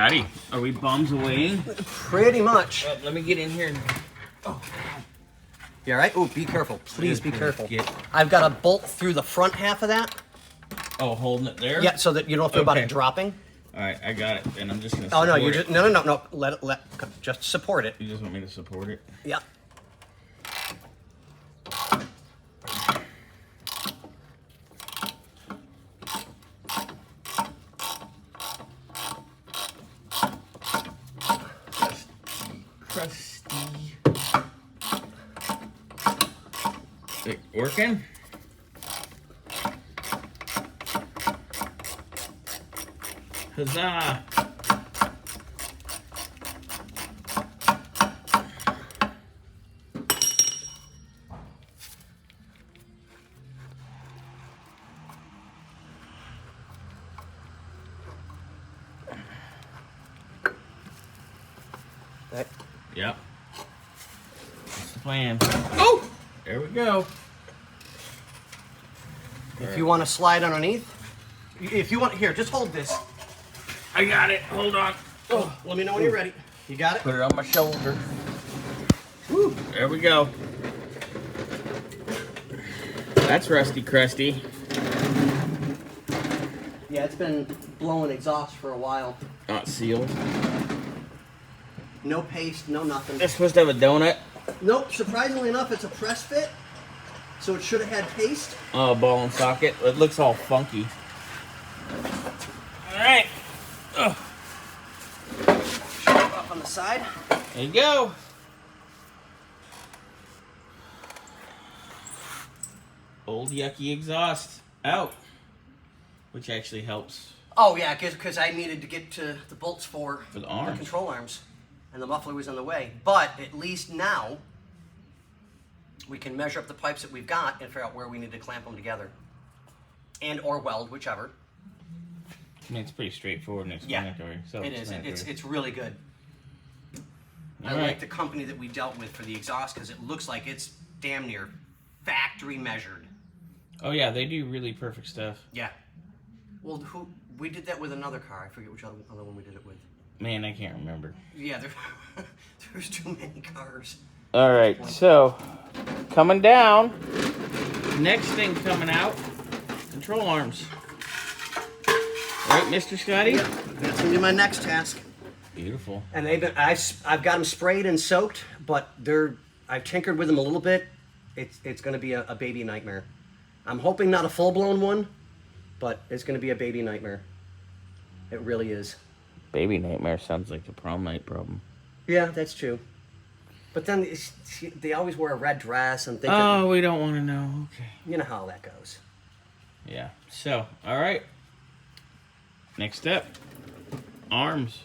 Howdy. Are we bombs away? Pretty much. Let me get in here. Oh. You all right? Oh, be careful. Please be careful. I've got a bolt through the front half of that. Oh, holding it there? Yeah, so that you don't feel about it dropping. All right, I got it. And I'm just going to support it. Oh, no, you just... No. Just support it. You just want me to support it? Yeah. Crusty. It working? Huzzah! That. Yep. That's the plan. Oh! There we go. If you want to slide underneath, if you want, here, just hold this. I got it. Hold on. Oh, let me know when you're ready. You got it? Put it on my shoulder. Woo! There we go. That's rusty crusty. Yeah, it's been blowing exhaust for a while. Not sealed. No paste, no nothing. They're supposed to have a donut. Nope, surprisingly enough, it's a press fit, so it should have had paste. Oh, ball and socket. It looks all funky. All right. Ugh. Up on the side. There you go. Old yucky exhaust out, which actually helps. Oh yeah, because I needed to get to the bolts for the arms. The control arms, and the muffler was in the way. But at least now we can measure up the pipes that we've got and figure out where we need to clamp them together, and or weld, whichever. I mean, it's pretty straightforward and explanatory. Yeah, So it is. It's really good. I right. like the company that we dealt with for the exhaust because it looks like it's damn near factory measured. Oh yeah, they do really perfect stuff. Yeah. Well, we did that with another car. I forget which other one we did it with. Man, I can't remember. Yeah, there's too many cars. All right, so coming down. Next thing coming out, control arms. Right, Mr. Scotty? Yeah, that's gonna be my next task. Beautiful. And I've got them sprayed and soaked, but I've tinkered with them a little bit. It's gonna be a baby nightmare. I'm hoping not a full-blown one, but it's gonna be a baby nightmare. It really is. Baby nightmare sounds like a prom night problem. Yeah, that's true. But then they always wear a red dress and think. Oh, we don't want to know. Okay. You know how that goes. Yeah. So, all right. Next step, arms.